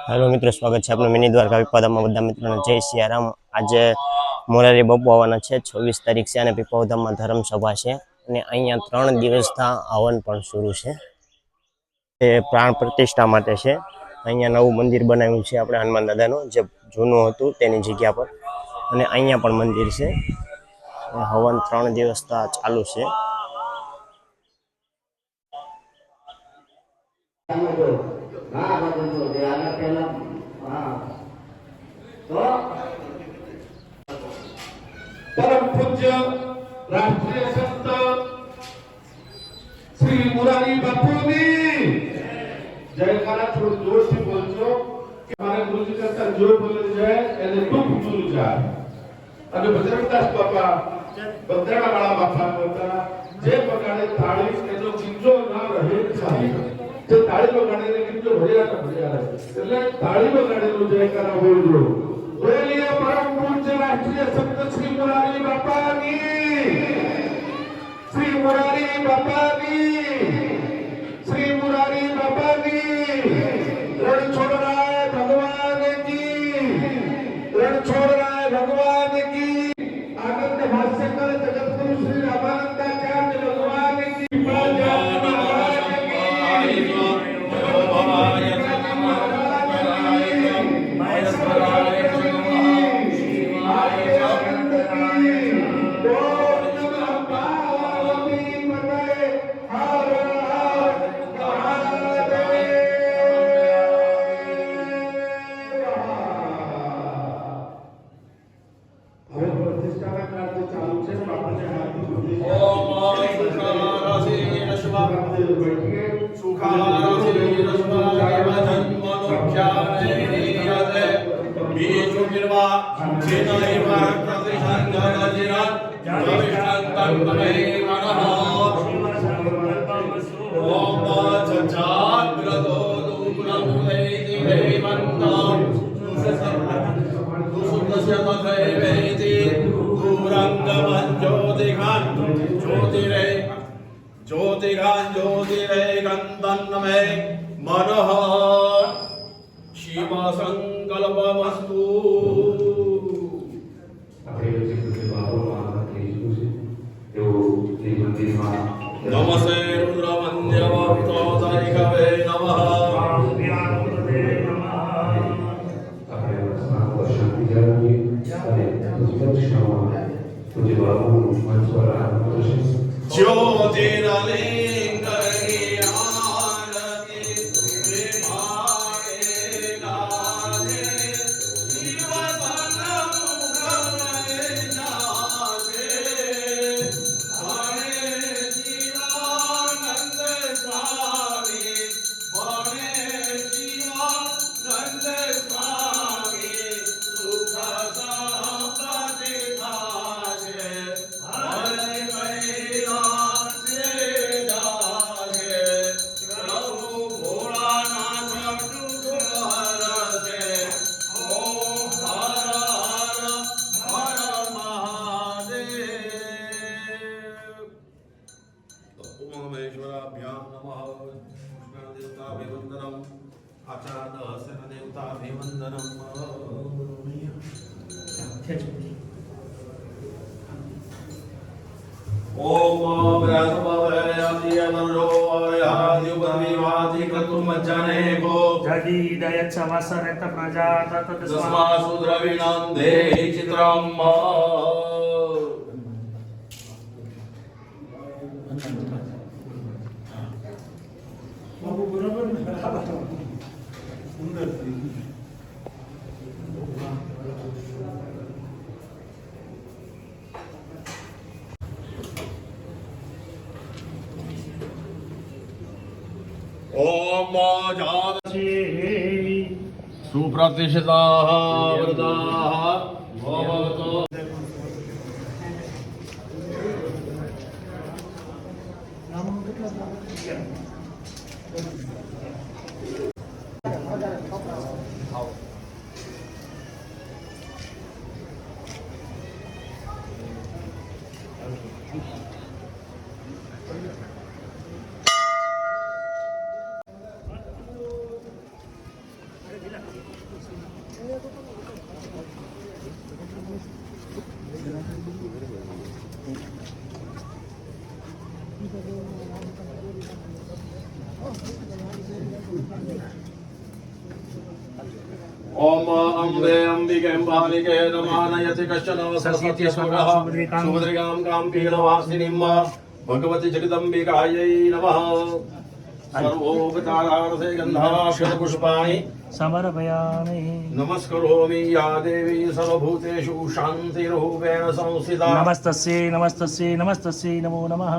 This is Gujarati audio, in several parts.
हेलो मित्रों, स्वागत है अपने मिनी द्वारका पीपळधामમાં બધા મિત્રોને જય સિયારામ। આજે મોરારી બાપુ આવવાના છે 24 તારીખ છે અને પીપળધામમાં ધર્મસભા છે અને અહીંયા 3 દિવસના હવન પણ શરૂ છે। તે પ્રાણ પ્રતિષ્ઠા માટે છે। અહીંયા નવું મંદિર બનાવ્યું છે આપણે હનુમાન દાદાનું, જે જૂનું હતું તેની જગ્યા પર, અને અહીંયા પણ મંદિર છે। હવન 3 દિવસના ચાલુ છે। परम पूज्य राष्ट्रीय संत श्री मुरारी बापू ने जयकारा थोड़ा जोर से बोलજો कि हमारे गुरुजी करता जोर बोले जाए એને ટૂંક જોર જાય। અને બજરંગદાસ બાપા બંધાણાવાળા બાપા હતા, જે વગાડે તાળી એનો કિંજો ના રહે થાય, જે તાળી વગાડે કિંજો ભર્યા રહે, એટલે તાળી વગાડેલો જયકારા બોલજો। बोलिए परम पूज्य राष्ट्रीय संत श्री मुरारी बापा की, श्री मुरारी बापा की, श्री मुरारी बापा की। रण छोड़ रहा है भगवान की, रण छोड़ रहा है भगवान की। आनंद भाष्यकर जगत गुरु श्री रामानंदाचार्य भगवान की। ज्योतिरे मनः शिव संकल्पमस्तु। नमस्ते रुद्रमन्यवक्तोदरिकवे नमः। ज्योतिर्लिंग वासरत प्रजा तस्मासु द्रविणं देहि चित्रम्। ओम सुप्रतिष्ठिताः व्रताः भवन्तु। ओम अम्बे अंबिके अंबालिके नमानयति कश्चन ससीत्यस्वगः सुभद्रिकां कां पीडवासिनीं भगवति जगदम्बिकायै नमः सर्वोपचारार्थे गन्धाक्षरपुष्पाणि समर्पयामि। नमस्करोमि या देवी सर्वभूतेषु शान्तिरूपेण संस्थिता। नमस्तस्यै नमस्तस्यै नमस्तस्यै नमो नमः।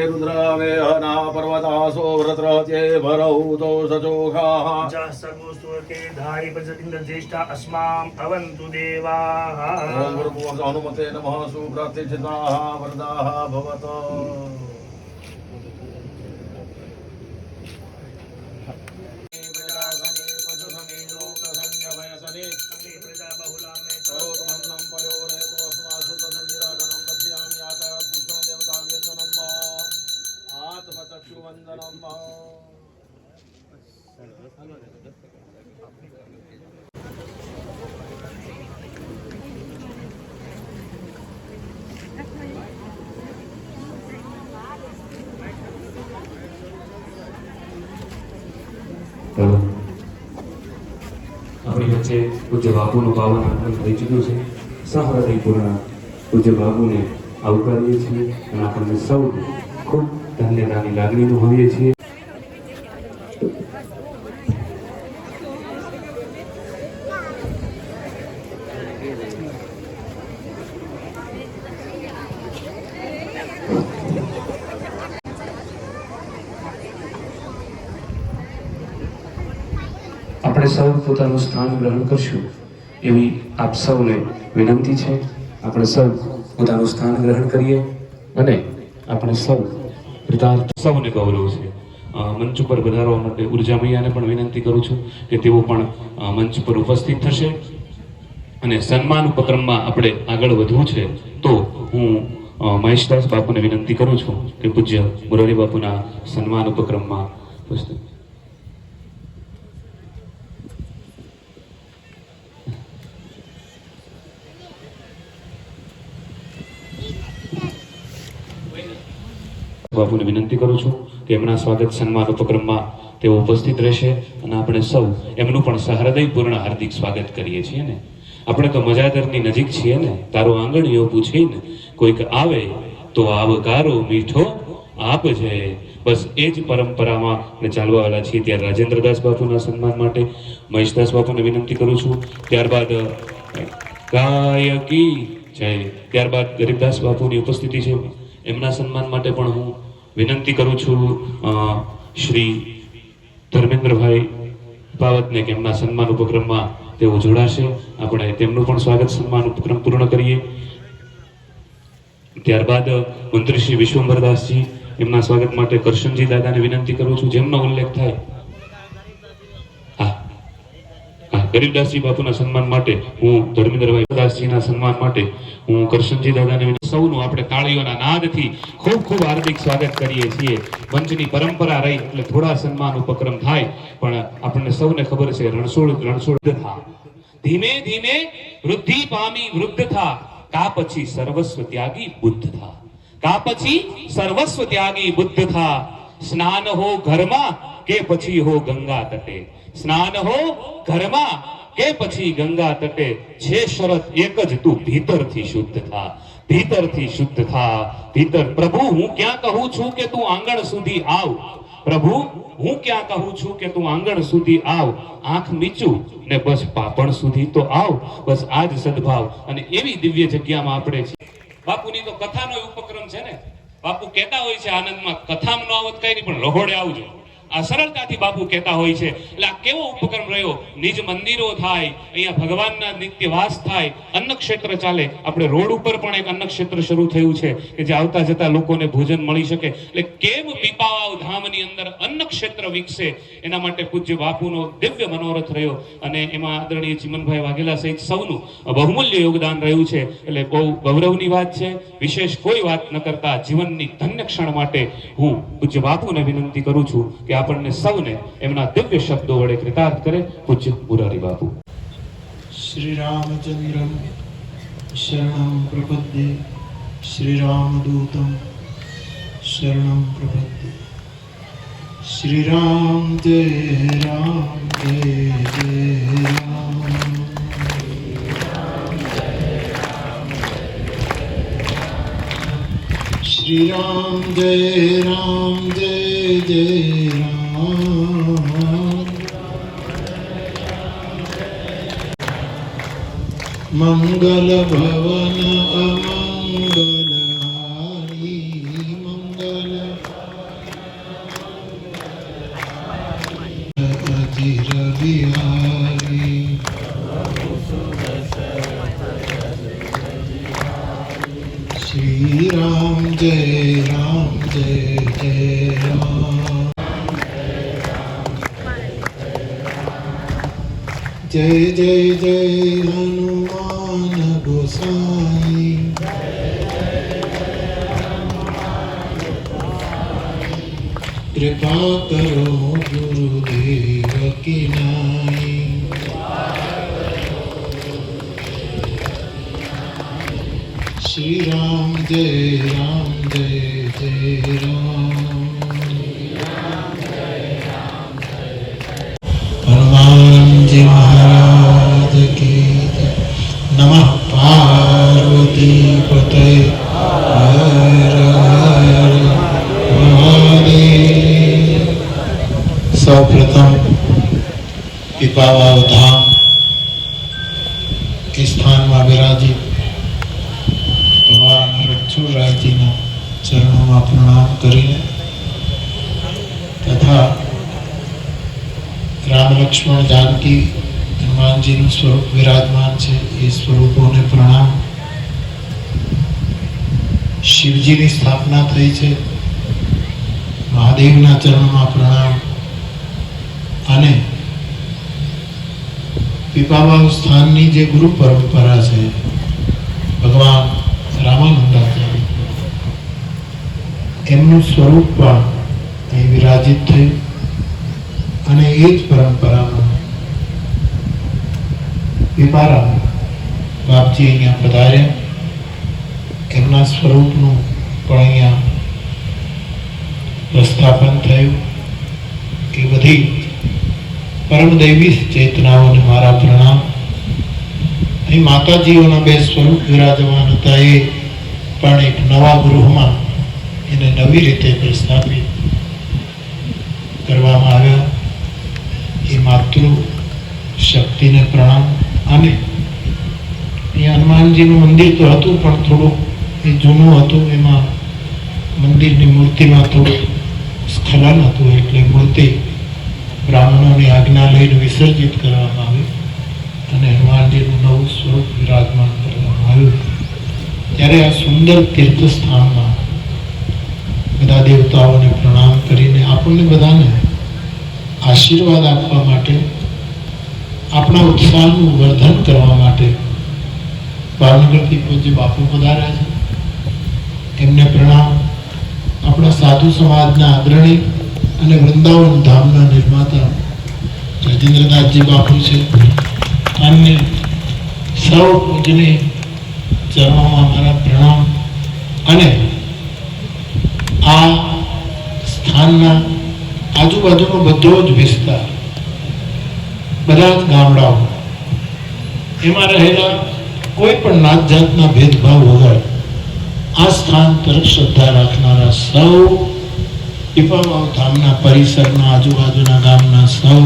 रुद्रावेहना पर्वतासो व्रतरते भरौतो सचोखाः सर्वोस्तुके धायि पंचलिंग ज्येष्ठा अस्माम् अवन्तु देवाः। ओम गुरुभुवः हनुमते नमः सुप्रतिष्ठिताः वरदाः भवतु। આપણી વચ્ચે પૂજ્ય બાપુનું પાવન આગમન થઈ ચૂક્યું છે. સહૃદયપૂર્ણ પૂજ્ય બાપુને આવકારીએ છીએ અને આપણને સૌ ખૂબ ધન્યતાની લાગણી અનુભવીએ છીએ. આપણે સૌ પોતાનું સ્થાન ગ્રહણ કરશું એવી આપ સૌને વિનંતી છે. આપણે સૌ પોતાનું સ્થાન ગ્રહણ કરીએ અને આપણે સૌ કૃતાર્થ. સૌને ગૌરવ છે. મંચ ઉપર વધારવા માટે ઉર્જા મૈયાને પણ વિનંતી કરું છું કે તેઓ પણ મંચ પર ઉપસ્થિત થશે અને સન્માન ઉપક્રમમાં આપણે આગળ વધવું છે. તો હું મહેશદાસ બાપુને વિનંતી કરું છું કે પૂજ્ય મુરારી બાપુના સન્માન ઉપક્રમમાં ઉપસ્થિત. બાપુને વિનંતી કરું છું કે એમના સ્વાગત સન્માન ઉપક્રમમાં તેઓ ઉપસ્થિત રહેશે અને આપણે સૌ એમનું પણ સહૃદયપૂર્ણ હાર્દિક સ્વાગત કરીએ છીએ ને. આપણે તો મજાદરની નજીક છીએ ને. તારો આંગણીઓ પૂછીને કોઈક આવે તો આવકારો મીઠો આપજે. બસ એ જ પરંપરામાં આપણે ચાલવા વાળા છીએ. ત્યારે રાજેન્દ્રદાસ બાપુના સન્માન માટે મહેશદાસ બાપુને વિનંતી કરું છું. ત્યારબાદ ગાયકી જય. ત્યારબાદ ગરીબદાસ બાપુની ઉપસ્થિતિ છે. એમના સન્માન માટે પણ હું વિનંતી કરું છું શ્રી ધર્મેન્દ્રભાઈ પાવતને કે એમના સન્માન ઉપક્રમમાં તેઓ જોડાશે. આપણે તેમનું પણ સ્વાગત સન્માન ઉપક્રમ પૂર્ણ કરીએ. ત્યારબાદ મંત્રી શ્રી વિશ્વંભરદાસજી એમના સ્વાગત માટે કરશનજી દાદાને વિનંતી કરું છું. જેમનો ઉલ્લેખ થાય ગરીબદાસજી બાપુના સન્માન માટે હું ધર્મેન્દ્રભાઈ દાસજીના સન્માન માટે હું કરશનજી દાદાને સૌનું આપણે તાળીઓના નાદથી ખૂબ ખૂબ હાર્દિક સ્વાગત કરીએ છીએ. મંચની પરંપરા રહી એટલે થોડા સન્માન ઉપક્રમ થાય પણ આપણને સૌને ખબર છે રણછોડ થા ધીમે ધીમે વૃદ્ધિ પામી વૃદ્ધ થા કા પછી સર્વસ્વ ત્યાગી બુદ્ધ થા. કા પછી સર્વસ્વ ત્યાગી બુદ્ધ થા. સ્નાન હો ઘરમાં કે પછી હો ગંગા તટે. સ્નાન હો ઘરમાં કે પછી ગંગા તટે. છે શરત એક જ તું ભીતરથી શુદ્ધ થા. ભીતરથી શુદ્ધ થા. ભીતર. પ્રભુ હું ક્યાં કહું છું કે તું આંગણ સુધી આવ. પ્રભુ હું ક્યાં કહું છું કે તું આંગણ સુધી આવ. આંખ મીચું ને બસ પાપણ સુધી તો આવ. બસ આ જ સદભાવ અને એવી દિવ્ય જગ્યામાં આપણે છીએ. બાપુની તો કથાનો ઉપક્રમ છે ને. બાપુ કહેતા હોય છે આનંદમાં કથામાં ન આવત કઈ નહીં પણ રહોડે આવજો. આ સરળતાથી બાપુ કહેતા હોય છે. એટલે આ કેવો ઉપક્રમ રહ્યો. નિજ મંદિરો થાય, અહીંયા ભગવાનના નિત્યવાસ થાય, અન્ન ક્ષેત્ર ચાલે. આપણે રોડ ઉપર પણ એક અન્ન ક્ષેત્ર શરૂ થયું છે કે જે આવતા જતા લોકોને ભોજન મળી શકે. એટલે કેમ પીપાવાવ ધામની અંદર અન્ન ક્ષેત્ર વિકસે એના માટે પૂજ્ય બાપુનો દિવ્ય મનોરથ રહ્યો અને એમાં આદરણીય ચિમનભાઈ વાઘેલા સહિત સૌનું બહુમૂલ્ય યોગદાન રહ્યું છે. એટલે બહુ ગૌરવની વાત છે. વિશેષ કોઈ વાત ન કરતા જીવનની ધન્ય ક્ષણ માટે હું પૂજ્ય બાપુને વિનંતી કરું છું કે આપણને સૌને એમના દિવ્ય શબ્દો વડે કૃતાર્થ કરે. પૂજ્ય મુરારી બાપુ. श्री रामचंद्रम शरणं प्रपद्ये, श्री रामदूतं शरणं प्रपद्ये. श्री राम जय जय राम. श्री राम जय जय राम. मंगल भवन अमंगल हारी, मंगल अजिर बिहारी. श्री राम जय जय राम. जय जय जय हनुमान गोसाई. कृपा करो गुरुदेव की नाई. श्री राम जय जय राम. हनुमान जी महाराज की जय. नमः पार्वती पते हर हर महादेव. सर्वप्रथम पीपावाव धाम के स्थान में विराजित भगवान रणछोड़राय जी चरणों में प्रणाम करीने तथा राम लक्ष्मण जानकी हनुमान जी નું સ્વરૂપ વિરાજમાન છે એ સ્વરૂપોને પ્રણામ. શિવજીની સ્થાપના થઈ છે, મહાદેવના ચરણોમાં પ્રણામ. અને પીપાવાવ સ્થાનની જે ગુરુ પરંપરા છે ભગવાન રામાનંદાચાર્ય એમનું સ્વરૂપ પણ અહીં વિરાજિત થયું અને એ જ પરંપરામાં પીપારામ બાપજી અહીંયા પધાર્યા. એમના સ્વરૂપનું પણ અહીંયા પ્રસ્થાપન થયું. કે બધી પરમદૈવી ચેતનાઓને મારા પ્રણામ. અહીં માતાજીઓના બે સ્વરૂપ વિરાજમાન હતા એ પણ એક નવા ગૃહમાં એને નવી રીતે પ્રસ્થાપિત કરવામાં આવ્યા. એ માતૃ શક્તિને પ્રણામ. અને અહીંયા હનુમાનજીનું મંદિર તો હતું પણ થોડું એ જૂનું હતું. એમાં મંદિરની મૂર્તિમાં થોડું સ્ખલન હતું એટલે મૂર્તિ બ્રાહ્મણોની આજ્ઞા લઈને વિસર્જિત કરવામાં આવી અને હનુમાનજીનું નવું સ્વરૂપ વિરાજમાન કરવામાં આવ્યું. ત્યારે આ સુંદર તીર્થસ્થાનમાં બધા દેવતાઓને પ્રણામ કરીને આપણને બધાને આશીર્વાદ આપવા માટે, આપણા ઉત્સાહનું વર્ધન કરવા માટે ભાવનગરથી પૂજ્ય બાપુ પધાર્યા છે. એમને પ્રણામ. આપણા સાધુ સમાજના અગ્રણી અને વૃંદાવન ધામના નિર્માતા રાજેન્દ્રનાથજી બાપુ છે. અન્ય સૌ પૂજ્યની ચરણોમાં મારા પ્રણામ. અને આ સ્થાનના આજુબાજુનો બધો જ વિસ્તાર, બધા જ ગામડાઓ, એમાં રહેલા કોઈ પણ નાત જાતના ભેદભાવ વગર આ સ્થાન તરફ શ્રદ્ધા રાખનારા સૌ પીપાવાવ ધામના પરિસરના આજુબાજુના ગામના સૌ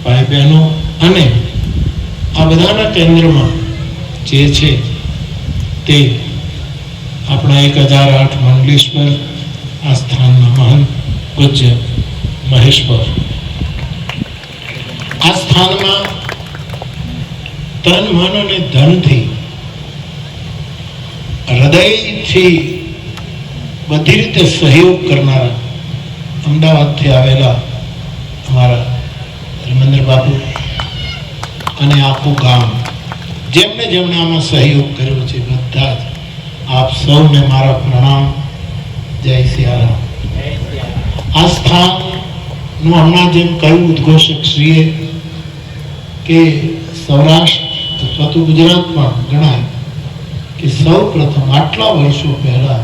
ભાઈ બહેનો અને આ બધાના કેન્દ્રમાં જે છે તે આપણા 1008 મંડલેશ્વર આ સ્થાનના મહાન પૂજ્ય મહેશભાઈ આ સ્થાનમાં તન મન અને ધનથી હૃદયથી બધી રીતે સહયોગ કરનારા અમદાવાદથી આવેલા અમારા ધર્મેન્દ્ર બાપુ અને આખું ગામ જેમને જેમણે આમાં સહયોગ કર્યો છે બધા જ આપ સૌને મારા પ્રણામ. જય સિયારામ. આ સ્થાનનું હમણાં જેમ કહ્યું ઉદ્ઘોષક શ્રીએ કે સૌરાષ્ટ્ર અથવા તો ગુજરાતમાં ગણાય કે સૌ પ્રથમ આટલા વર્ષો પહેલા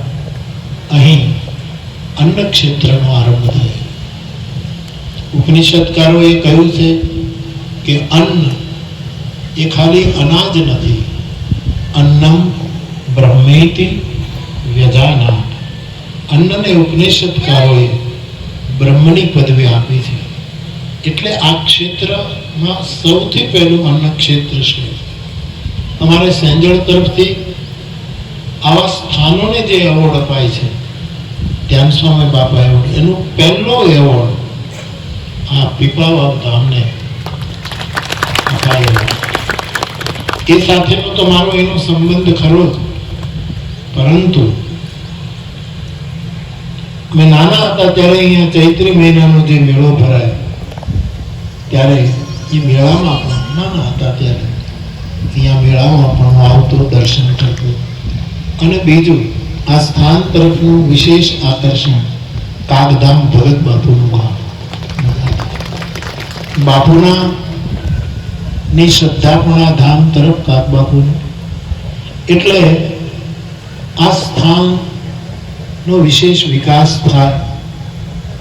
અહીં અન્ન ક્ષેત્રનો આરંભ થયો. ઉપનિષદકારોએ કહ્યું છે કે અન્ન એ ખાલી અનાજ નથી, અન્નમ બ્રહ્મેતિ વ્યજાનાત. અન્નને ઉપનિષદકારોએ બ્રહ્મની પદવી આપી છે. એટલે આ ક્ષેત્રમાં સૌથી પહેલું અન્ન ક્ષેત્ર છે. અમારે સેંજળ તરફથી આવા સ્થાનોને જે એવોર્ડ અપાય છે, ધ્યાન સ્વામી બાપા એવોર્ડ, એનો પહેલો એવોર્ડ આ પીપાવાવ ધામને અપાયો. એ સાથેનો તો મારો એનો સંબંધ ખરો જ, પરંતુ અમે નાના હતા ત્યારે અહીંયા ચૈત્રી મહિનાનો જે મેળો ભરાય ત્યારે એ મેળામાં પણ નાના હતા ત્યારે અહીંયા મેળામાં પણ હું આવતો, દર્શન કરતો. અને બીજું આ સ્થાન તરફનું વિશેષ આકર્ષણ કાગધામ ભગત બાપુનું ગામ. બાપુના ની શ્રદ્ધા પણ આ ધામ તરફ કાગ બાપુનું. એટલે આ સ્થાનનો વિશેષ વિકાસ થાય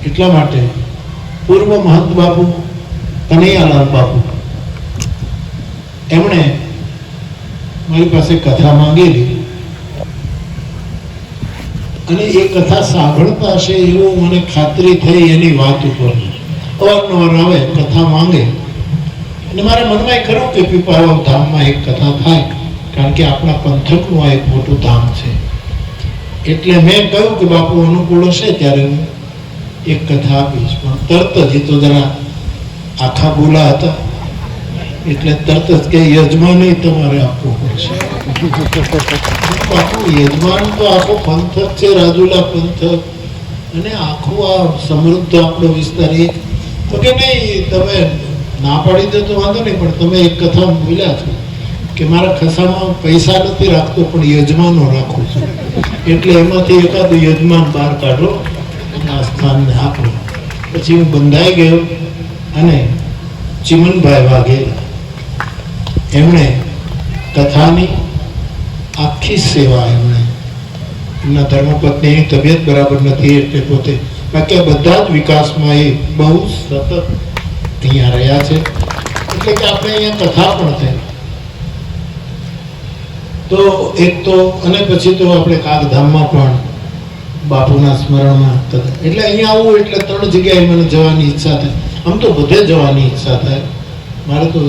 એટલા માટે પૂર્વ મહંત બાપુ કનૈયાલાલ બાપુ એમણે મારી પાસે કથા માંગેલી અને એ કથા સાંભળતા હશે એવું મને ખાતરી થઈ. એની વાત ઉપર અવારનવાર આવે, કથા માંગે અને મારા મનમાં ખરું કે પીપાવાવ ધામમાં એક કથા થાય, કારણ કે આપણા પંથકનું આ એક મોટું ધામ છે. એટલે મેં કહ્યું કે બાપુ અનુકૂળ હશે ત્યારે હું એક કથા આપીશ. પણ તરત જ એ તો જરા આખા બોલા હતા એટલે તરત જ કે યજમાન તમારે આપવું પડશે. બાપુ યજમાન તો આખો પંથક છે, રાજુલા પંથક, અને આખું આ સમૃદ્ધ આપણો વિસ્તાર. એ તો કે નહીં, તમે ના પાડી દો તો વાંધો નહીં, પણ તમે એક કથા બોલ્યા છો કે મારા ખિસ્સામાં પૈસા નથી રાખતો પણ યજમાનો રાખું છું, એટલે એમાંથી એકાદું યજમાન બહાર કાઢો અને આ સ્થાનને આપો. પછી હું બંધાઈ ગયો અને ચિમનભાઈ વાઘેલા એમણે કથાની આખી સેવા, એમના ધર્મપત્નીની તબિયત બરાબર નથી એટલે પોતે, બાકી બધા જ વિકાસમાં એ બહુ સતત અહીંયા રહ્યા છે. એટલે કે આપણે અહીંયા કથા પણ થઈ તો એક તો, અને પછી તો આપણે કાગધામમાં પણ બાપુના સ્મરણમાં થતા. એટલે અહીંયા આવવું એટલે 3 જગ્યાએ મને જવાની ઈચ્છા થાય. આમ તો બધે જવાની ઈચ્છા થાય, મારે તો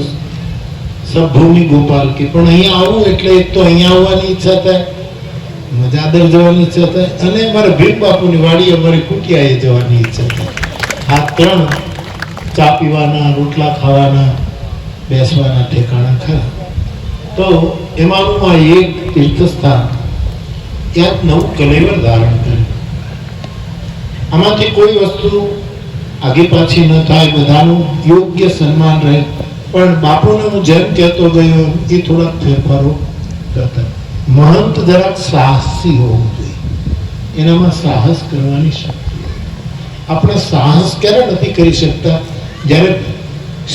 સબભૂમિ ગોપાલ કે, પણ અહીંયા આવવું એટલે એક તો અહીંયા આવવાની ઈચ્છા થાય, મજાદર જવાની ઈચ્છા થાય, અને મારે ભીમ બાપુની વાડી અમારી કુટિયાએ જવાની ઈચ્છા થાય. આ 3 ચા પીવાના, રોટલા ખાવાના, બેસવાના ઠેકાણા ખરા. તો એમાંનું આ એક તીર્થસ્થાન ક્યાંક નવું કલેવર ધારણ કરે. આમાંથી કોઈ વસ્તુ આગે પાછી ન થાય, બધાનું યોગ્ય સન્માન રહે. પણ બાપુને હું જેમ કહેતો ગયો એ થોડાક ફેરફારો કરતા. મહંત જરાક સાહસી હોવું જોઈએ, એનામાં સાહસ કરવાની શક્તિ. આપણે સાહસ ક્યારે નથી કરી શકતા? જ્યારે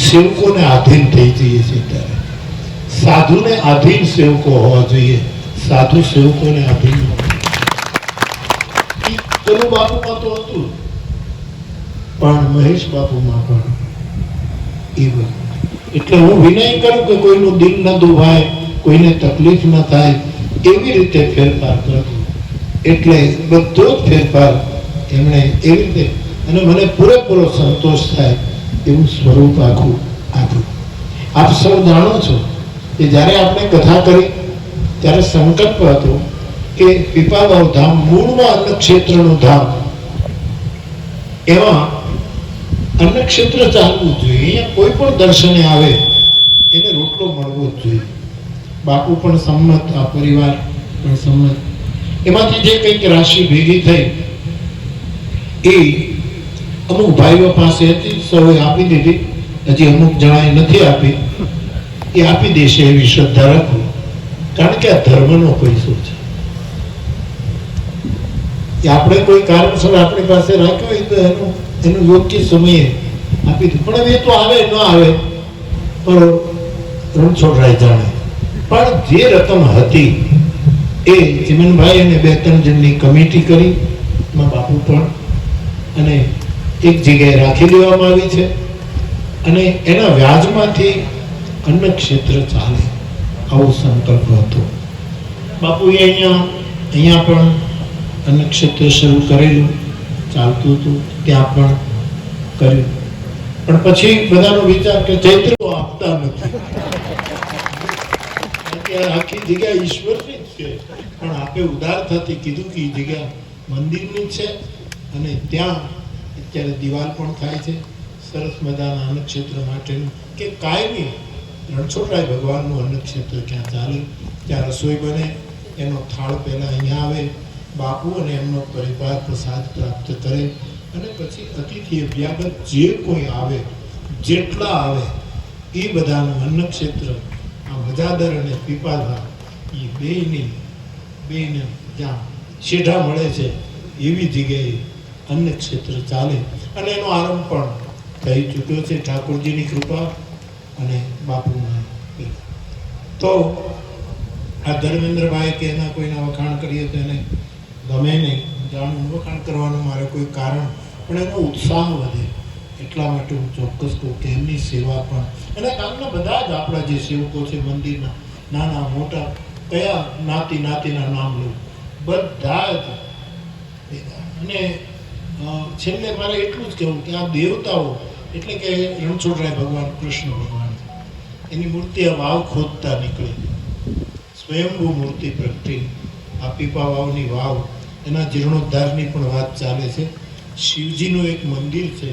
સેવકોને આધીન થઈ જઈએ છીએ ત્યારે. સાધુને આધીન સેવકો હોવા જોઈએ, સાધુ સેવકોને આધીન. પેલું બાપુમાં તો હતું, પણ મહેશ બાપુમાં પણ એવું. એટલે હું વિનય કરું કે કોઈનું દિલ ન દુભાય, કોઈને તકલીફ ન થાય, એવી રીતે ફેરફાર કરજો. એટલે બધો જ ફેરફાર એમણે એવી રીતે, અને મને પૂરેપૂરો સંતોષ થાય એવું સ્વરૂપ આખું આપ્યું. આપ સૌ જાણો છો કે જ્યારે આપણે કથા કરી ત્યારે સંકલ્પ હતો કે પીપાવાવ ધામ મૂળમાં અન્ન ક્ષેત્રનું ધામ, એમાં અન્નક્ષેત્ર ચાલવું જોઈએ. અહીંયા કોઈ પણ દર્શને આવે એને રોટલો મળવો જ જોઈએ. બાપુ પણ સંમત, આ પરિવાર પણ સંમત. એમાંથી જે કંઈક રાશિ ભેગી થઈ એ અમુક ભાઈઓ પાસે હતી, સૌએ આપી દીધી. હજી અમુક જણાએ નથી આપી, એ આપી દેશે એવી શ્રદ્ધા રાખો, કારણ કે આ ધર્મનો પૈસો છે. એ આપણે કોઈ કારણસર આપણી પાસે રાખ્યો હોય તો એનું યોગ્ય સમયે આપી દે. પણ હવે એ તો આવે ન આવે તો રણછોડરાય જાણે. પણ જે રકમ હતી એ ચિમનભાઈ અને 2-3 જણની કમિટી કરી, એમાં બાપુ પણ, અને એક જગ્યાએ રાખી દેવામાં આવી છે. અને એના વ્યાજમાંથી અન્ન ક્ષેત્ર ચાલે, આવો સંકલ્પ હતો બાપુએ. અહીંયા પણ અન્ન ક્ષેત્ર શરૂ કરેલું, ચાલતું હતું, ત્યાં પણ કર્યું. પણ પછી બધાનો વિચાર કે ચૈત્રો આપતા નથી, આખી જગ્યા ઈશ્વરની જ છે. પણ આપે ઉદારતાથી કીધું કે એ જગ્યા મંદિરની છે, અને ત્યાં અત્યારે દિવાલ પણ થાય છે સરસ મજાના અન્નક્ષેત્ર માટેનું, કે કાયમી રણછોડરાય ભગવાનનું અન્નક્ષેત્ર ક્યાં ચાલે, ત્યાં રસોઈ બને, એનો થાળ પહેલા અહીંયા આવે, બાપુ અને એમનો પરિવાર પ્રસાદ પ્રાપ્ત કરે, અને પછી અતિથિ અભ્યાગત જે કોઈ આવે, જેટલા આવે એ બધાનું અન્નક્ષેત્ર આ મજાદર અને પીપાધા એ બેને જ્યાં શેઢા મળે છે એવી જગ્યાએ અન્નક્ષેત્ર ચાલે. અને એનો આરંભ પણ થઈ ચૂક્યો છે, ઠાકોરજીની કૃપા અને બાપુના. તો આ ધર્મેન્દ્રભાઈ કે એના કોઈના વખાણ કરીએ તો એને ગમે નહીં, જાણું વખાણ કરવાનું મારે કોઈ કારણ, પણ એનો ઉત્સાહ વધે એટલા માટે હું ચોક્કસ કહું કે એમની સેવા પણ, અને ગામના બધા જ આપણા જે સેવકો છે મંદિરના, નાના મોટા, કયા નાતીના નામ લઉં, બધા જ. અને છેલ્લે મારે એટલું જ કહેવું કે આ દેવતાઓ એટલે કે રણછોડરાય ભગવાન, કૃષ્ણ ભગવાન, એની મૂર્તિ આ વાવ ખોદતા નીકળી, સ્વયંભૂ મૂર્તિ પ્રગટી. આ પીપા વાવની વાવ, એના જીર્ણોદ્ધારની પણ વાત ચાલે છે. શિવજીનું એક મંદિર છે,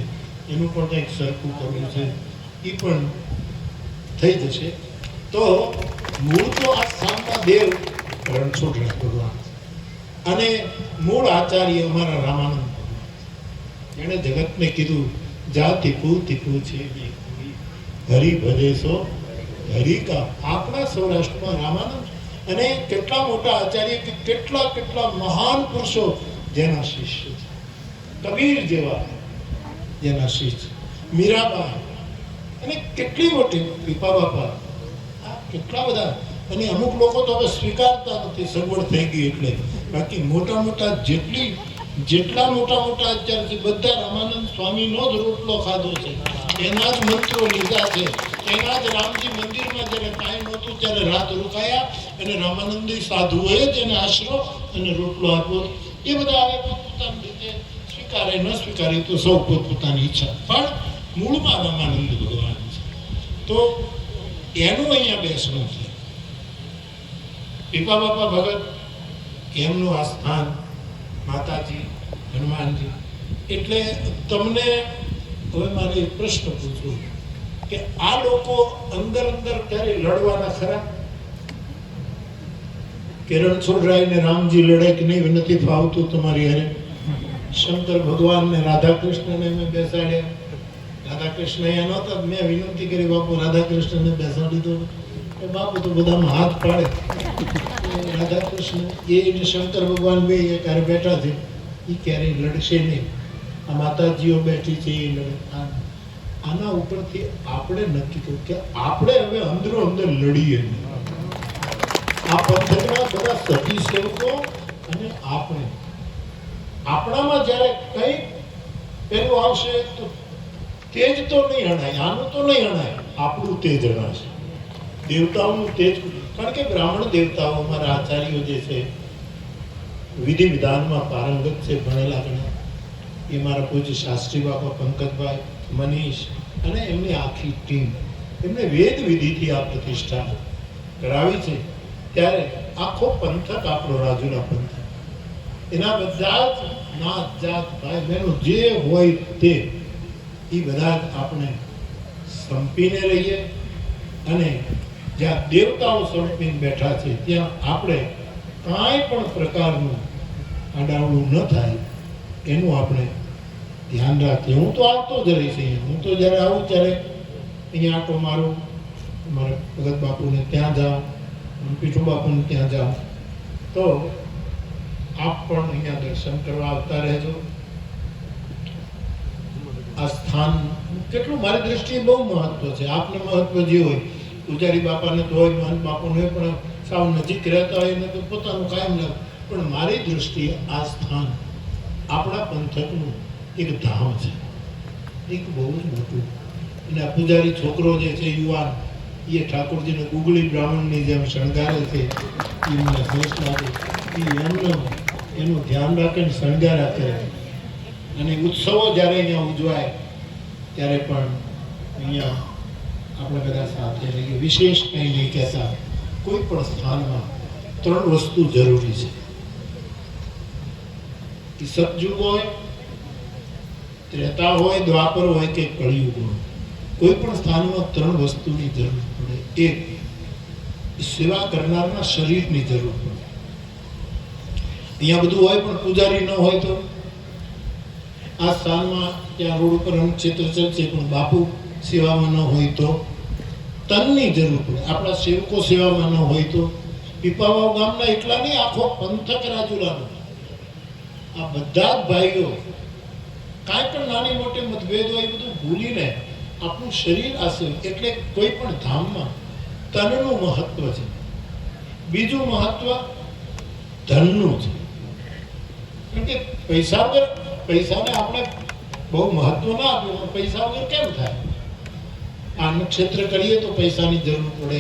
એનું પણ કંઈક સરખું કરવું છે, એ પણ થઈ જશે. તો મૂળ તો આ સ્થાનના દેવ રણછોડરાય ભગવાન, અને મૂળ આચાર્ય અમારા રામાનંદ, એણે જગતને કીધું જાતિ તીપુ છે હરિ ભજેશો હરિકા. આપણા સૌરાષ્ટ્રમાં રામાનંદ અને કેટલા મોટા આચાર્ય, કે કેટલા મહાન પુરુષો જેના શિષ્ય છે, કબીર જેવા જેના શિષ્ય, મીરાબા, અને કેટલી મોટી પીપા બાપા, કેટલા બધા. અને અમુક લોકો તો હવે સ્વીકારતા નથી, સગવડ થઈ ગઈ એટલે. બાકી મોટા જેટલા મોટા અત્યાર છે બધા રામાનંદ સ્વામીનો જ રોટલો ખાધો છે, એના જ મંત્રો લીધા છે, એના જ રામજી મંદિરમાં જ્યારે કાંઈ નહોતું ત્યારે રાત રોકાયા, અને રામાનંદી સાધુઓએ જ એને આશરો અને રોટલો આપ્યો. એ બધા હવે પોતપોતાની રીતે સ્વીકારે ન સ્વીકારે તો સૌ પોતપોતાની ઈચ્છા, પણ મૂળમાં રામાનંદ ભગવાન છે. તો એનું અહીંયા બેસણું છે. પીપા બાપા ભગત, એમનું આ સ્થાન, માતાજી, હનુમાનજી. એટલે તમને હવે મારે એક પ્રશ્ન પૂછવો કે આ લોકો અંદર ક્યારે લડવાના ખરા? કે રણછોડરાય ને રામજી લડે કે નહીં, નથી ફાવતું તમારી હારે. શંકર ભગવાન ને રાધા કૃષ્ણને મેં બેસાડ્યા, રાધા કૃષ્ણ અહીંયા નહોતા, મેં વિનંતી કરી બાપુ રાધા કૃષ્ણને બેસાડી દો. બાપુ તો બધામાં હાથ પાડે. રાધા કૃષ્ણ એ શંકર ભગવાન બે ક્યારે બેઠા છે, એ ક્યારેય લડશે નહીં. આ માતાજીઓ બેઠી છે એ લડે. આના ઉપરથી આપણે નક્કી કર્યું કે આપણે હવે અંદર લડીએ નહીં. આ પંથકના બધા સતી સેવકો અને આપણે, આપણામાં જ્યારે કંઈક પેલું આવશે તો તેજ તો નહીં હણાય, આનું તો નહીં હણાય, આપણું તેજ હણાશે, દેવતાઓનું તેજ. કારણ કે બ્રાહ્મણ દેવતાઓ અમારા આચાર્યો જે છે વિધિ વિધાનમાં પારંગત છે, ભણેલા ગણા. એ મારા પૂજ્ય શાસ્ત્રી બાપા પંકજભાઈ, મનીષ અને એમની આખી ટીમ, એમને વેદ વિધિથી આ પ્રતિષ્ઠા કરાવી છે. ત્યારે આખો પંથક આપણો રાજુલા પંથક, એના બધા જ નાત જાત ભાઈ બહેનો જે હોય તે એ બધા જ આપણે સંપીને રહીએ અને જ્યાં દેવતાઓ સંપીને બેઠા છે ત્યાં આપણે કાંઈ પણ પ્રકારનું આડાવડું ન થાય એનું આપણે ધ્યાન રાખીએ. હું તો આવતો જ રહીશ અહીંયા. હું તો જ્યારે આવું ત્યારે અહીંયા આટો મારું, મારા ભગત બાપુને ત્યાં જાઉં, પીઠુ બાપુને ત્યાં જાઉં. તો આપ પણ અહીંયા દર્શન કરવા આવતા રહેજો. આ સ્થાન કેટલું મારી દ્રષ્ટિએ બહુ મહત્વ છે. આપને મહત્વ જે હોય, પૂજારી બાપાને તો હોય, મહંત બાપુને પણ સાવ નજીક રહેતા હોય એને તો પોતાનું કાયમ લાગે, પણ મારી દ્રષ્ટિએ આ સ્થાન આપણા પંથકનું એક ધામ છે, એક બહુ જ મોટું. અને આ પૂજારી છોકરો જે છે યુવાન, એ ઠાકોરજીને ગુગળી બ્રાહ્મણની જેમ શણગારે છે. એ મને સરસ લાગે. એનું ધ્યાન રાખીને શણગારા કરે. અને ઉત્સવો જ્યારે અહીંયા ઉજવાય ત્યારે પણ અહીંયા આપણે બધા સાથે રહીએ. વિશેષ કંઈ નહીં કહેતા, કોઈ પણ સ્થાનમાં 3 વસ્તુ જરૂરી છે. એ સતયુગ હોય, ત્રેતા હોય, દ્વાપર હોય કે કળિયુગ હોય, કોઈ પણ સ્થાનમાં 3 વસ્તુની જરૂર પડે. એક, સેવા કરનારના શરીરની જરૂર પડે. અહીંયા બધું હોય પણ પૂજારી ન હોય તો આ સ્થાનમાં ત્યાં રોડ ઉપર ક્ષેત્ર ચાલશે પણ બાપુ સેવામાં ન હોય તો તનની જરૂર પડે. આપણા સેવકો સેવામાં ન હોય તો પીપાવાવ ગામના એટલા નહીં, આખો પંથક રાજુલાનો આ બધા જ ભાઈઓ કાંઈ પણ નાની મોટી મતભેદ હોય એ બધું ભૂલીને આપણું શરીર આસે. એટલે કોઈ પણ ધામમાં તનનું મહત્વ છે. બીજું મહત્વ ધનનું છે. કારણ કે પૈસા વગર, પૈસાને આપણે બહુ મહત્વ ના આપ્યું, પૈસા વગર કેમ થાય? આ નક્ષત્ર કરીએ તો પૈસાની જરૂર પડે.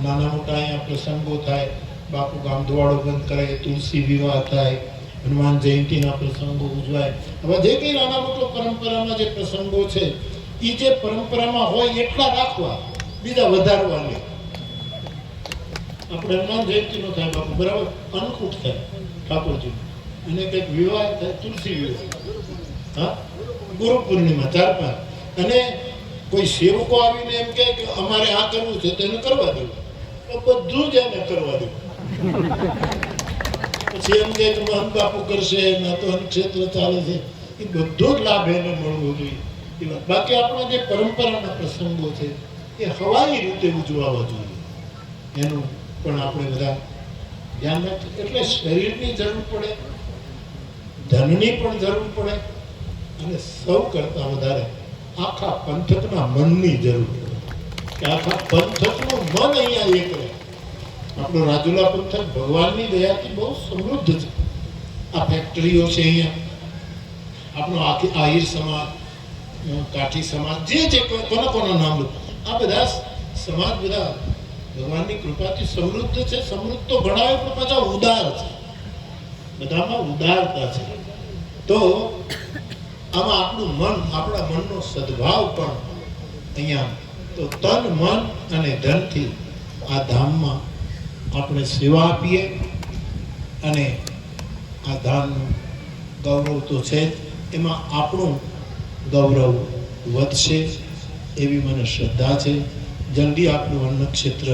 નાના મોટા અહીંયા પ્રસંગો થાય, બાપુ ગામ દ્વાડો બંધ કરે, તુલસી વિવાહ થાય, હનુમાન જયંતિના પ્રસંગો ઉજવાય. હવે જે કંઈ નાના મોટો પરંપરામાં જે પ્રસંગો છે એ જે પરંપરામાં હોય એટલા રાખવા, બીજા વધારવા નહીં. આપણે હનુમાન જયંતિનો થાય બાપુ બરાબર, અન્નકૂટ થાય ઠાકોરજી, અને કંઈક વિવાહ થાય, તુલસી વિવાહ, હા, ગુરુ પૂર્ણિમા, 4-5. અને કોઈ સેવકો આવીને એમ કહે કે અમારે આ કરવું છે તો એને કરવા દેવું, બધું જ એને કરવા દેવું. પછી એમ કહે કે મહંત બાપુ કરશે, ના તો ક્ષેત્ર ચાલે છે, એ બધો જ લાભ એને મળવો જોઈએ. એ વાત. બાકી આપણા જે પરંપરાના પ્રસંગો છે એ હવાઈ રીતે ઉજવાવા જોઈએ, એનું પણ આપણે બધા ધ્યાન રાખીએ. એટલે શરીરની જરૂર પડે, ધનની પણ જરૂર પડે, અને સૌ કરતા વધારે આખા પંથકના મનની જરૂર પડે કે આખા પંથકનું મન અહીંયા એક રહે. આપણો રાજુલા પંથક ભગવાનની દયાથી બહુ સમૃદ્ધ છે. આ ફેક્ટરીઓ છે અહીંયા, આપણો આહિર સમાજ, કાઠી સમાજ, જે કોના નામ લો, આ બધા સમાજ બધા ભગવાનની કૃપાથી સમૃદ્ધ છે. સમૃદ્ધ તો ગણાવે પણ પાછા ઉદાર છે, બધામાં ઉદારતા છે. તો આમાં આપણું મન, આપણા મનનો સદભાવ પણ અહીંયા, તો તન, મન અને ધનથી આ ધામમાં આપણે સેવા આપીએ અને આ ધામનું ગૌરવ તો છે જ, એમાં આપણું ગૌરવ વધશે એવી મને શ્રદ્ધા છે. જલ્દી આપણું અન્નક્ષેત્ર,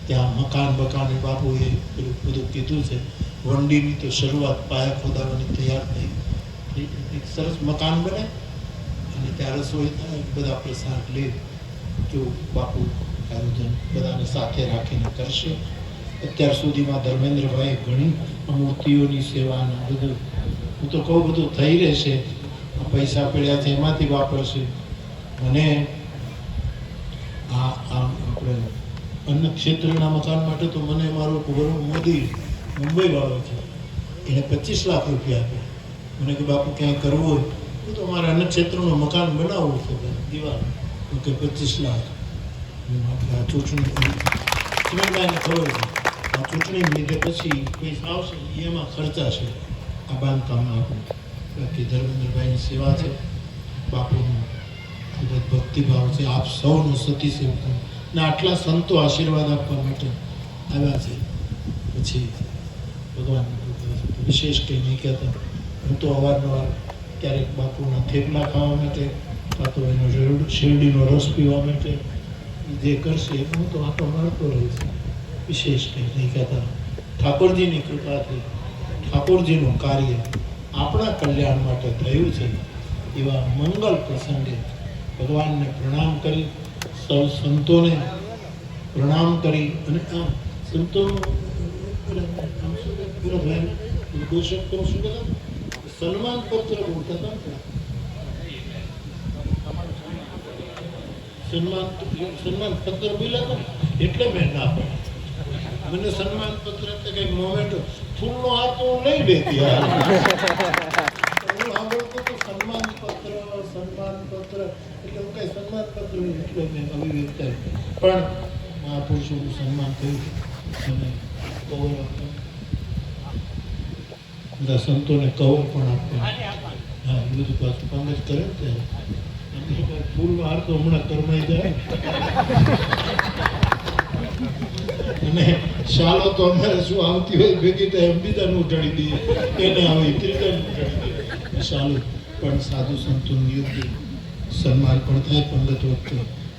ત્યાં મકાન બકાને બાપુએ બધું કીધું છે, વંડીની તો શરૂઆત, પાયા ખોદાવાની તૈયાર થઈ, એક સરસ મકાન બને અને ત્યાં રસોઈ બધા પ્રસાદ લે, જો બાપુ આયોજન બધાને સાથે રાખીને કરશે. અત્યાર સુધીમાં ધર્મેન્દ્રભાઈ ઘણી મૂર્તિઓની સેવાના બધું, હું તો કહું બધું થઈ રહેશે, પૈસા પડ્યા છે એમાંથી વાપરશે. મને આ આપણે અન્ન ક્ષેત્રના મકાન માટે તો મને મારો ગૌરવ મોદી મુંબઈ વાળો છે, એને 25 લાખ રૂપિયા આપ્યા. મને કે બાપુ ક્યાંય કરવું હોય તો મારે અન્ન ક્ષેત્રનું મકાન બનાવવું છે દિવાલ, કે 25 લાખ. આ ચૂંટણી સુમનભાઈને ખબર છે, આ ચૂંટણી લીધે પછી પૈસા આવશે એમાં ખર્ચાશે આ બાંધકામમાં આપણે. બાકી ધર્મેન્દ્રભાઈની સેવા છે, બાપુનું ખૂબ જ ભક્તિભાવ છે, આપ સૌનું સતી સેવક ને આટલા સંતો આશીર્વાદ આપવા માટે આવ્યા છે. પછી ભગવાન વિશેષ કંઈ નહીં કહેતા. હું તો અવારનવાર ક્યારેક બાપુના થેપલા ખાવા માટે કાં તો એનો શેરડીનો રસ પીવા માટે જે કરશે હું તો આટો મારતો રહીશ. વિશેષ કંઈ નહીં કહેતા. ઠાકોરજીની કૃપાથી ઠાકોરજીનું કાર્ય આપણા કલ્યાણ માટે થયું છે એવા મંગલ પ્રસંગે ભગવાનને પ્રણામ કરી, સૌ સંતોને પ્રણામ કરી અને આ સંતોનું સન્માન પત્ર બોલતા હતા ને? સન્માન પત્ર બોલ્યા હતા એટલે મેં ના પાડી. મને સન્માન પત્ર એટલે કઈ મોમેન્ટ ફૂલનો હાથ તો હું નહીં દેતી. હું સાંભળતો તો સન્માન પત્ર એટલે હું કઈ સન્માન પત્ર એટલે મેં અભિવ્યક્ત કરી. પણ મહાપુરુષોનું સન્માન થયું અને કવર આપ્યો, બધા સંતોને કવર પણ આપ્યો. હા, એ બધું પાછું કામ જ કરે ને ત્યારે ફૂલનો હાર તો હમણાં કરમાઈ જાય. અને શાલો તો અમારે શું આવતી હોય ભેગી તો એમ બીજાનું ઉઠાડી દઈએ, એને આવી ત્રીજાનું ઉઠાડી દઈએ. શાલો પણ સાધુ સંતોનું યોગ્ય સન્માન પણ થાય પંગત વખતે.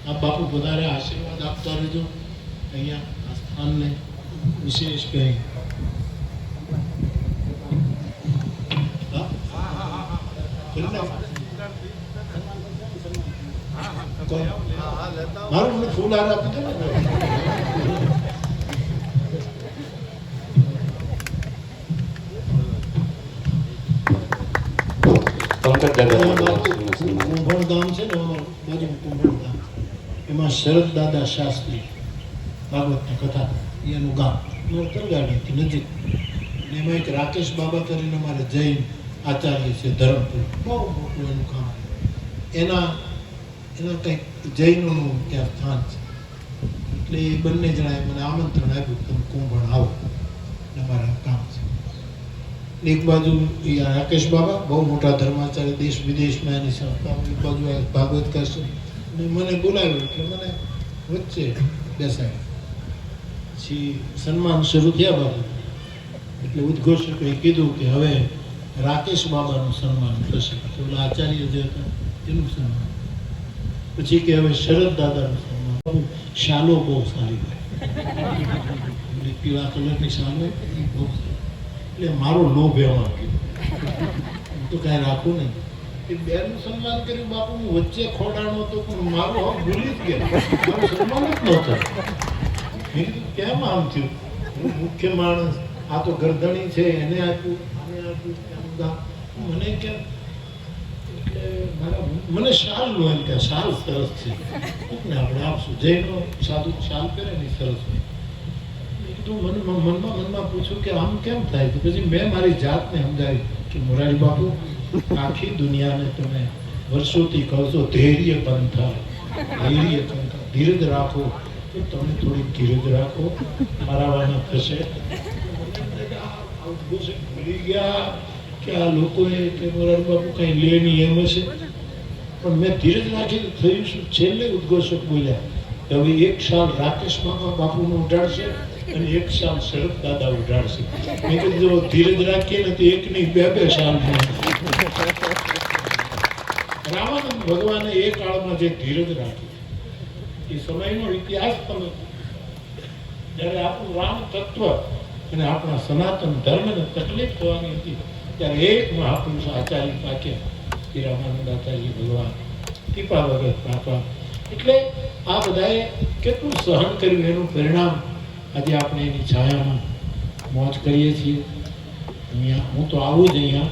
આ બાપુ વધારે આશીર્વાદ આપતા રહેજો. અહીંયા આ સ્થાનને વિશેષ કંઈ મારું મને ફૂલ હાર આપી દે ને. કુંભળ ગામ છે ને બાજુ કુંભળ ગામ, એમાં શરદ દાદા શાસ્ત્રી ભાગવતની કથા એનું ગામ તરગાડીથી નજીક. અને એમાં એક રાકેશ બાબા કરીને અમારે જૈન આચાર્ય છે ધરમપુર, બહુ મોટું એનું કામ. એના કંઈક જૈનોનું ત્યાં સ્થાન છે. એટલે એ બંને જણાએ મને આમંત્રણ આપ્યું કે તમે કુંભળ આવો, અમારા કામ છે. એક બાજુ એ રાકેશ બાબા બહુ મોટા ધર્માચાર્ય, દેશ વિદેશમાં એની સંસ્થા, એક બાજુ ભાગવત કરશે. અને મને બોલાવ્યું એટલે મને વચ્ચે બેસાડ્યા. પછી સન્માન શરૂ થયા બાબુ એટલે ઉદ્ઘોષકોએ કીધું કે હવે રાકેશ બાબાનું સન્માન થશે. પેલા આચાર્ય જે હતા એનું સન્માન. પછી કે હવે શરદ દાદાનું સન્માન. શાલો બહુ સારી હોય, પીળા કલરની શાલો એ બહુ સારી. એટલે મારો લોભ એમાં ગયો, હું તો કાંઈ રાખું નહીં. એ બેનું સન્માન કર્યું બાપુ, હું વચ્ચે ખોડાણો હતો પણ મારો હવે ભૂલી જ ગયા, મારું સન્માન જ નહોતું. મેં કીધું કેમ આમ થયું? હું મુખ્ય માણસ, આ તો ગરદણી છે, એને આપ્યું, આને આપ્યું, મને કેમ? એટલે મને શાલ લો એમ કે શાલ સરસ છે, કોકને આપણે આપશું. જૈનો સાધુ શાલ પહેરે ને સરસ હોય. મેં કીધું મનમાં પૂછ્યું કે આમ કેમ થાય? તો પછી મેં મારી જાતને સમજાવી કે મોરારી બાપુ, આખી દુનિયાને તમે વર્ષોથી કહો છો ધૈર્ય પંથા, ધૈર્ય પંથા, ધીરજ રાખો. તો તમે થોડી ધીરજ રાખો, મારાવાના થશે. ભૂલી ગયા કે આ લોકોએ કે મોરારી બાપુ કઈ લે નહીં એમ હશે. પણ મેં ધીરજ રાખી થયું શું? છેલ્લે ઉદ્ઘોષક બોલ્યા કે હવે એક સાલ રાકેશ બાપુનું ઉડાડશે અને એક સાલ શરદ દાદા ઉડાડશે. મેં કીધું જો ધીરજ રાખીએ ને તો એક નહીં બે સાલ. રામાનંદ ભગવાને એ કાળમાં જે ધીરજ રાખી, એ સમયનો ઇતિહાસ તમે જ્યારે આપણું રામ તત્વ અને આપણા સનાતન ધર્મને તકલીફ થવાની હતી ત્યારે એક મહાપુરુષ આચાર્ય પાક્યા, શ્રી રામાનંદ આચાર્ય ભગવાન, ટીપા વગર પાપા. એટલે આ બધાએ કેટલું સહન કર્યું એનું પરિણામ આજે આપણે એની છાયામાં મોજ કરીએ છીએ. અહીંયા હું તો આવું જ અહીંયા,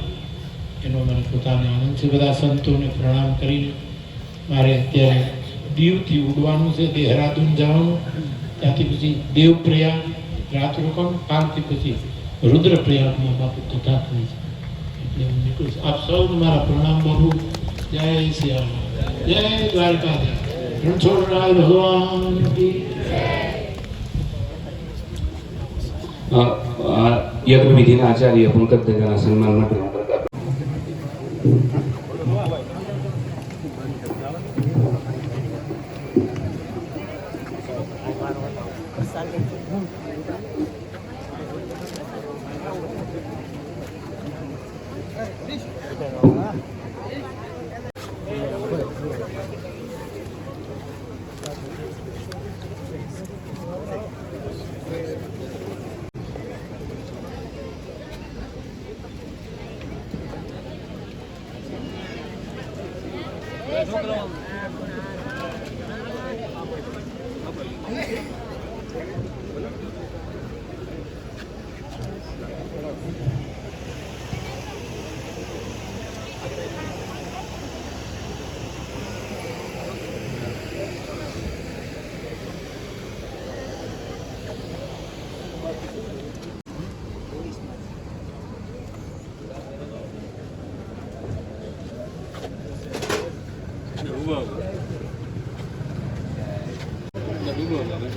એનો મને પોતાને આનંદ છે. બધા સંતોને પ્રણામ કરીને મારે અત્યારે દીવથી ઉડવાનું છે, દેહરાદૂન જવાનું, ત્યાંથી પછી દેવપ્રયાગ રાત રોકાવાનું, કાલથી પછી રુદ્રપ્રયાગમાં બાપુ કથા થઈ છે એટલે હું નીકળું. આપ સૌને મારા પ્રણામ બાપુ. જય શ્રી જય દ્વારકાધીશ, રણછોડરાય ભગવાન કી યજ્ઞ વિધિના આચાર્ય પંકજ દાદાના સન્માન માટે ડૂબો